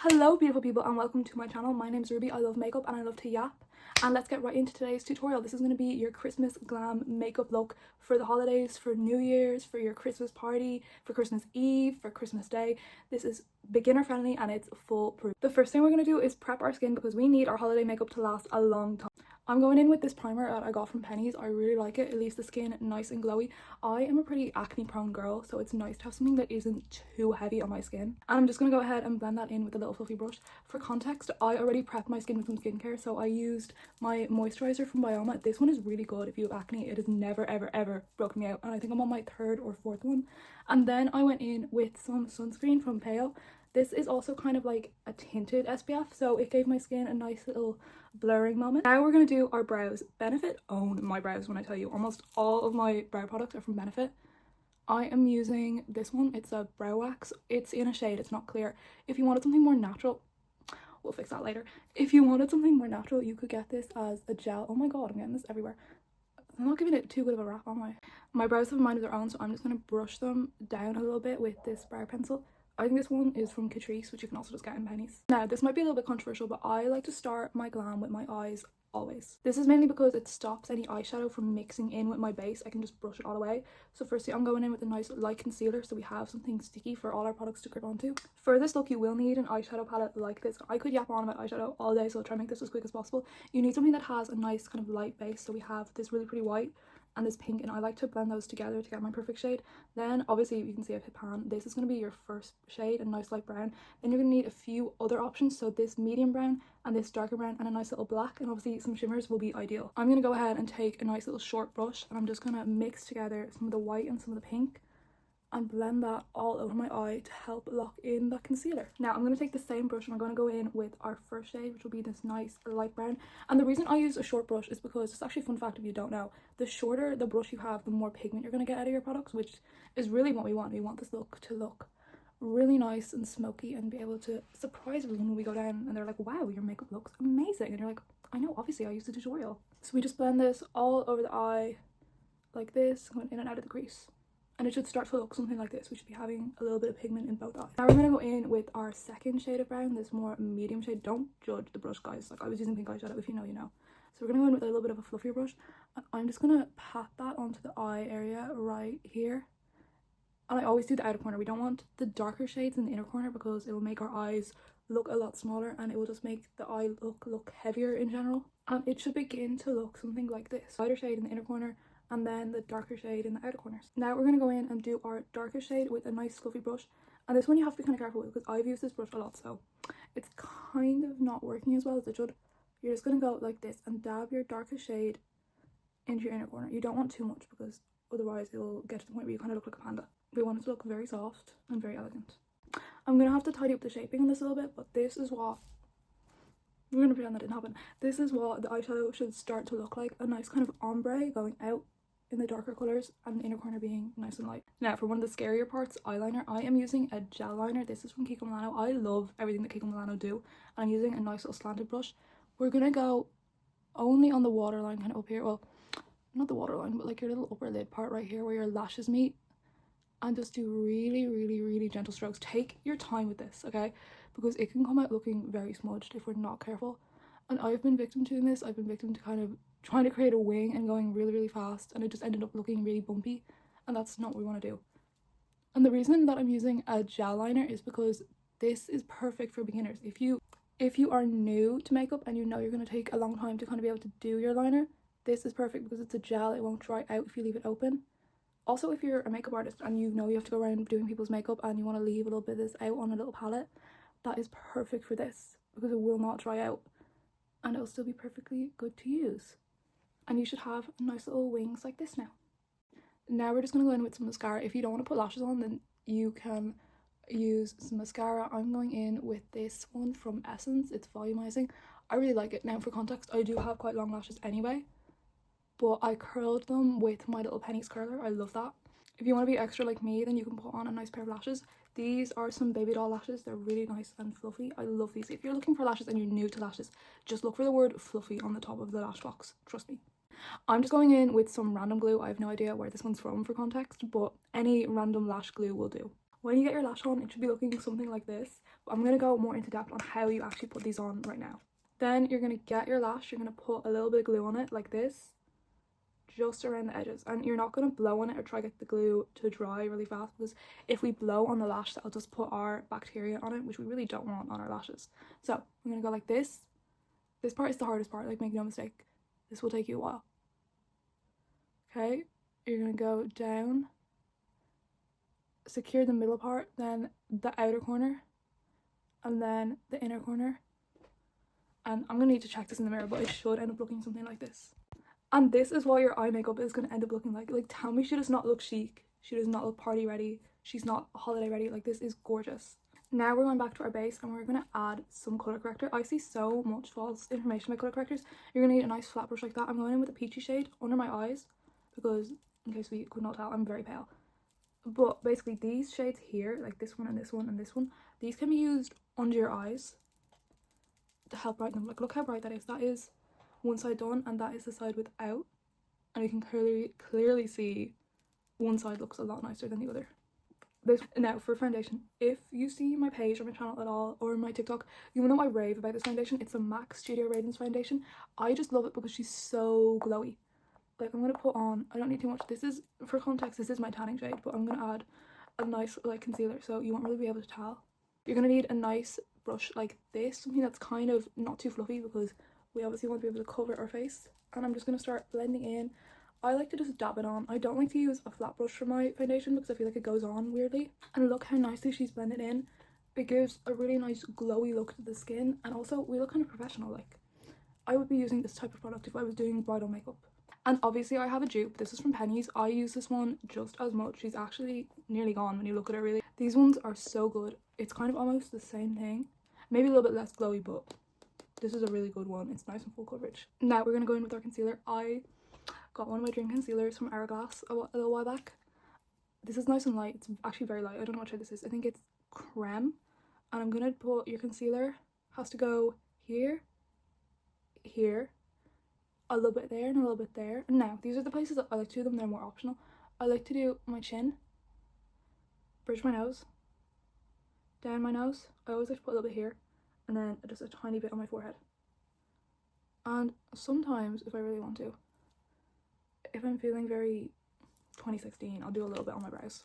Hello beautiful people and welcome to my channel. My name's Ruby. I love makeup and I love to yap, and let's get right into today's tutorial. This is going to be your Christmas glam makeup look for the holidays, for New Year's, for your Christmas party, for Christmas Eve, for Christmas Day. This is beginner friendly and it's foolproof. The first thing we're going to do is prep our skin because we need our holiday makeup to last a long time. I'm going in with this primer that I got from Penny's. I really like it. It leaves the skin nice and glowy. I am a pretty acne prone girl, so it's nice to have something that isn't too heavy on my skin. And I'm just going to go ahead and blend that in with a little fluffy brush. For context, I already prepped my skin with some skincare, so I used my moisturizer from Bioma. This one is really good if you have acne. It has never ever broken me out, and I think I'm on my third or fourth one. And then I went in with some sunscreen from Pale. This is also kind of like a tinted SPF, so it gave my skin a nice little blurring moment. Now we're going to do our brows. Benefit own my brows when I tell you. Almost all of my brow products are from Benefit. I am using this one. It's a brow wax. It's in a shade. It's not clear. If you wanted something more natural, we'll fix that later. If you wanted something more natural, you could get this as a gel. Oh my god, I'm getting this everywhere. I'm not giving it too good of a wrap, am I? My brows have a mind of their own, so I'm just going to brush them down a little bit with this brow pencil. I think this one is from Catrice, which you can also just get in Penny's. Now, this might be a little bit controversial, but I like to start my glam with my eyes always. This is mainly because it stops any eyeshadow from mixing in with my base. I can just brush it all away. So firstly, I'm going in with a nice light concealer so we have something sticky for all our products to grip onto. For this look, you will need an eyeshadow palette like this. I could yap on about eyeshadow all day, so I'll try and make this as quick as possible. You need something that has a nice kind of light base, so we have this really pretty white and this pink, and I like to blend those together to get my perfect shade. Then obviously you can see I've hit pan. This is going to be your first shade, a nice light brown. Then you're going to need a few other options, so this medium brown and this darker brown and a nice little black, and obviously some shimmers will be ideal. I'm going to go ahead and take a nice little short brush and I'm just going to mix together some of the white and some of the pink and blend that all over my eye to help lock in that concealer. Now I'm going to take the same brush and I'm going to go in with our first shade, which will be this nice light brown. And the reason I use a short brush is because it's actually a fun fact if you don't know, the shorter the brush you have, the more pigment you're going to get out of your products, which is really what we want. We want this look to look really nice and smoky and be able to surprise everyone when we go down and they're like, wow, your makeup looks amazing, and you're like, I know, obviously I used a tutorial. So we just blend this all over the eye like this, going in and out of the crease. And it should start to look something like this. We should be having a little bit of pigment in both eyes. Now we're going to go in with our second shade of brown, this more medium shade. Don't judge the brush, guys. Like, I was using pink eyeshadow. If you know, you know. So we're going to go in with a little bit of a fluffier brush. And I'm just going to pat that onto the eye area right here. And I always do the outer corner. We don't want the darker shades in the inner corner because it will make our eyes look a lot smaller and it will just make the eye look heavier in general. And it should begin to look something like this. Lighter shade in the inner corner, and then the darker shade in the outer corners. Now we're going to go in and do our darker shade with a nice fluffy brush, and this one you have to be kind of careful with because I've used this brush a lot, so it's kind of not working as well as it should. You're just going to go like this and dab your darkest shade into your inner corner. You don't want too much because otherwise it'll get to the point where you kind of look like a panda. We want it to look very soft and very elegant. I'm going to have to tidy up the shaping on this a little bit, but this is what we're going to pretend that didn't happen. This is what the eyeshadow should start to look like, a nice kind of ombre going out in the darker colours and the inner corner being nice and light. Now for one of the scarier parts, eyeliner, I am using a gel liner. This is from Kiko Milano. I love everything that Kiko Milano do, and I'm using a nice little slanted brush. We're gonna go only on the waterline kind of up here, well not the waterline but like your little upper lid part right here where your lashes meet, and just do really gentle strokes. Take your time with this, okay, because it can come out looking very smudged if we're not careful. And I've been victim to this. I've been victim to kind of trying to create a wing and going really fast, and it just ended up looking really bumpy, and that's not what we want to do. And the reason that I'm using a gel liner is because this is perfect for beginners. If you are new to makeup and you know you're going to take a long time to kind of be able to do your liner, this is perfect because it's a gel. It won't dry out if you leave it open. Also, if you're a makeup artist and you know you have to go around doing people's makeup and you want to leave a little bit of this out on a little palette, that is perfect for this because it will not dry out and it'll still be perfectly good to use. And you should have nice little wings like this now. Now we're just going to go in with some mascara. If you don't want to put lashes on, then you can use some mascara. I'm going in with this one from Essence. It's volumizing. I really like it. Now for context, I do have quite long lashes anyway, but I curled them with my little Penny's curler. I love that. If you want to be extra like me, then you can put on a nice pair of lashes. These are some baby doll lashes. They're really nice and fluffy. I love these. If you're looking for lashes and you're new to lashes, just look for the word fluffy on the top of the lash box. Trust me. I'm just going in with some random glue. I have no idea where this one's from for context, but any random lash glue will do. When you get your lash on, it should be looking something like this. But I'm going to go more into depth on how you actually put these on right now. Then you're going to get your lash, you're going to put a little bit of glue on it like this, just around the edges, and you're not going to blow on it or try to get the glue to dry really fast, because if we blow on the lash, that'll just put our bacteria on it, which we really don't want on our lashes. So I'm going to go like this. This part is the hardest part, like, make no mistake, this will take you a while. Okay, you're going to go down, secure the middle part, then the outer corner, and then the inner corner. And I'm gonna need to check this in the mirror, but it should end up looking something like this. And this is what your eye makeup is gonna end up looking like. Like, tell me she does not look chic, she does not look party ready, she's not holiday ready. Like, this is gorgeous. Now we're going back to our base and we're gonna add some color corrector. I see so much false information about color correctors. You're gonna need a nice flat brush like that. I'm going in with a peachy shade under my eyes because, in case we could not tell, I'm very pale. But basically these shades here, like this one and this one and this one, these can be used under your eyes to help brighten them. Like, look how bright that is. That is one side done and that is the side without, and you can clearly see one side looks a lot nicer than the other. This now for foundation, if you see my page or my channel at all or my TikTok, you will know I rave about this foundation. It's a MAC Studio Radiance foundation. I just love it because she's so glowy. Like, I'm gonna put on, I don't need too much. This is, for context, this is my tanning shade, but I'm gonna add a nice like concealer so you won't really be able to tell. You're gonna need a nice brush like this, something that's kind of not too fluffy because we obviously want to be able to cover our face. And I'm just gonna start blending in. I like to just dab it on. I don't like to use a flat brush for my foundation because I feel like it goes on weirdly. And look how nicely she's blended in. It gives a really nice glowy look to the skin, and also we look kind of professional. Like, I would be using this type of product if I was doing bridal makeup. And obviously I have a dupe. This is from Penny's. I use this one just as much. She's actually nearly gone when you look at her, really. These ones are so good. It's kind of almost the same thing, maybe a little bit less glowy, but this is a really good one. It's nice and full coverage. Now we're gonna go in with our concealer. I got one of my dream concealers from Hourglass a little while back. This is nice and light. It's actually very light. I don't know what shade this is. I think it's creme. And I'm gonna put, your concealer has to go here, here, a little bit there, and a little bit there. And now these are the places that I like to do them. They're more optional. I like to do my chin, bridge my nose, down my nose. I always like to put a little bit here, and then just a tiny bit on my forehead. And sometimes, if I really want to, if I'm feeling very 2016, I'll do a little bit on my brows.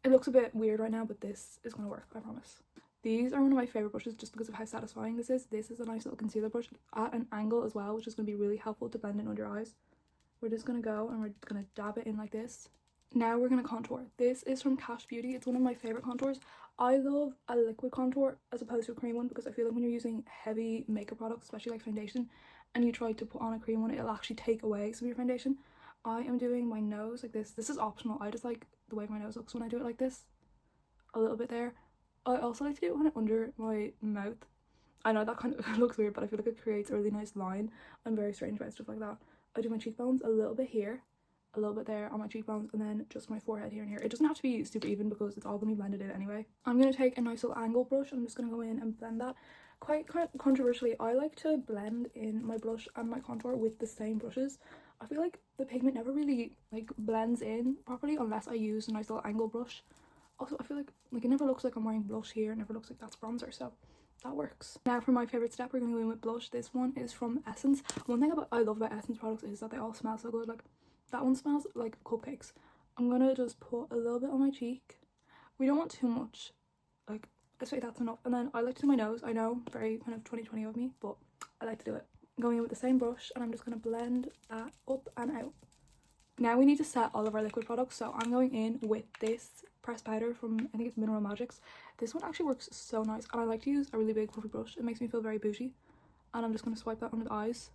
It looks a bit weird right now, but this is going to work, I promise. These are one of my favourite brushes just because of how satisfying this is. This is a nice little concealer brush at an angle as well, which is going to be really helpful to blend in under your eyes. We're just going to go and we're going to dab it in like this. Now we're going to contour. This is from Cash Beauty. It's one of my favourite contours. I love a liquid contour as opposed to a cream one because I feel like when you're using heavy makeup products, especially like foundation, and you try to put on a cream one, it'll actually take away some of your foundation. I am doing my nose like this. This is optional. I just like the way my nose looks when I do it like this. A little bit there. I also like to do it kind of under my mouth. I know that kind of looks weird, but I feel like it creates a really nice line. I'm very strange about stuff like that. I do my cheekbones a little bit here, a little bit there on my cheekbones, and then just my forehead here and here. It doesn't have to be super even because it's all going to be blended in anyway. I'm going to take a nice little angle brush and I'm just going to go in and blend that. Quite controversially, I like to blend in my blush and my contour with the same brushes. I feel like the pigment never really like blends in properly unless I use a nice little angle brush. Also, I feel like it never looks like I'm wearing blush here. It never looks like that's bronzer, so that works. Now for my favourite step, we're going to go in with blush. This one is from Essence. One thing I love about Essence products is that they all smell so good. Like, that one smells like cupcakes. I'm going to just put a little bit on my cheek. We don't want too much. Like, I say that's enough. And then I like to do my nose. I know, very kind of 2020 of me, but I like to do it. I'm going in with the same brush and I'm just going to blend that up and out. Now we need to set all of our liquid products, so I'm going in with this pressed powder from, I think it's Mineral Magics. This one actually works so nice, and I like to use a really big fluffy brush. It makes me feel very bougie. And I'm just going to swipe that under the eyes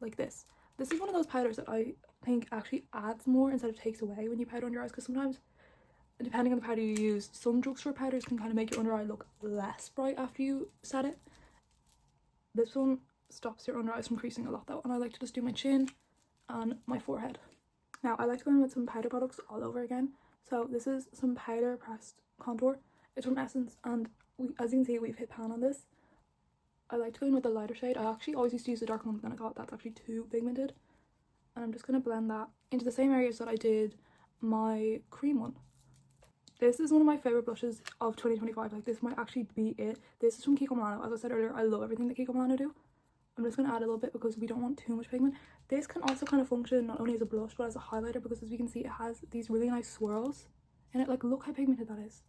like this. This is one of those powders that I think actually adds more instead of takes away when you powder under your eyes, because sometimes, depending on the powder you use, some drugstore powders can kind of make your under eye look less bright after you set it. This one stops your under eyes from creasing a lot though, and I like to just do my chin and my forehead. Now I like to go in with some powder products all over again. So this is some powder pressed contour. It's from Essence, and as you can see, we've hit pan on this. I like to go in with the lighter shade. I actually always used to use the dark one, but then I thought that's actually too pigmented. And I'm just going to blend that into the same areas that I did my cream one. This is one of my favorite blushes of 2025. Like, this might actually be it. This is from Kiko Milano. As I said earlier, I love everything that Kiko Milano do. I'm just going to add a little bit because we don't want too much pigment. This can also kind of function not only as a blush but as a highlighter, because as we can see, it has these really nice swirls in it. Like, look how pigmented that is.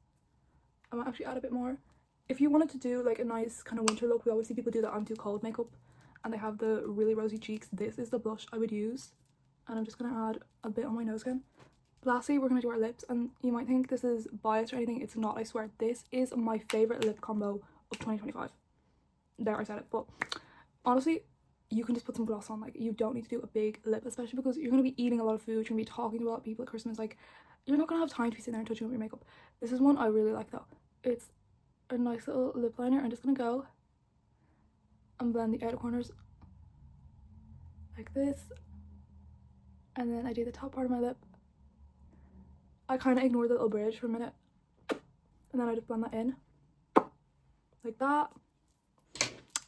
I might actually add a bit more. If you wanted to do like a nice kind of winter look, we always see people do that I'm too cold makeup and they have the really rosy cheeks. This is the blush I would use, and I'm just going to add a bit on my nose again. Lastly, we're going to do our lips, and you might think this is biased or anything. It's not, I swear. This is my favourite lip combo of 2025. There, I said it. But honestly, you can just put some gloss on. Like, you don't need to do a big lip, especially because you're going to be eating a lot of food, you're going to be talking to a lot of people at Christmas. Like, you're not going to have time to be sitting there and touching up your makeup. This is one I really like though. It's a nice little lip liner. I'm just going to go and blend the outer corners like this. And then I do the top part of my lip. I kind of ignore the little bridge for a minute, and then I just blend that in like that.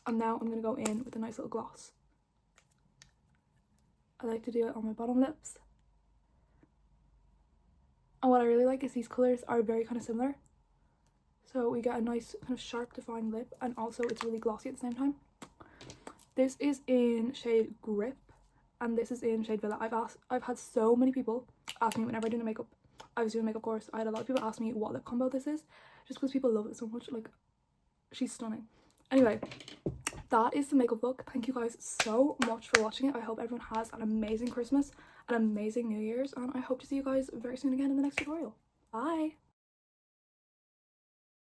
And now I'm going to go in with a nice little gloss. I like to do it on my bottom lips. And what I really like is these colours are very kind of similar, so we get a nice kind of sharp defined lip, and also it's really glossy at the same time. This is in shade Grip, and this is in shade Villa. I've had so many people ask me whenever I do the makeup. I was doing a makeup course. I had a lot of people ask me what lip combo this is, just because people love it so much. Like, she's stunning. Anyway, that is the makeup look. Thank you guys so much for watching it. I hope everyone has an amazing Christmas, an amazing New Year's, and I hope to see you guys very soon again in the next tutorial. Bye!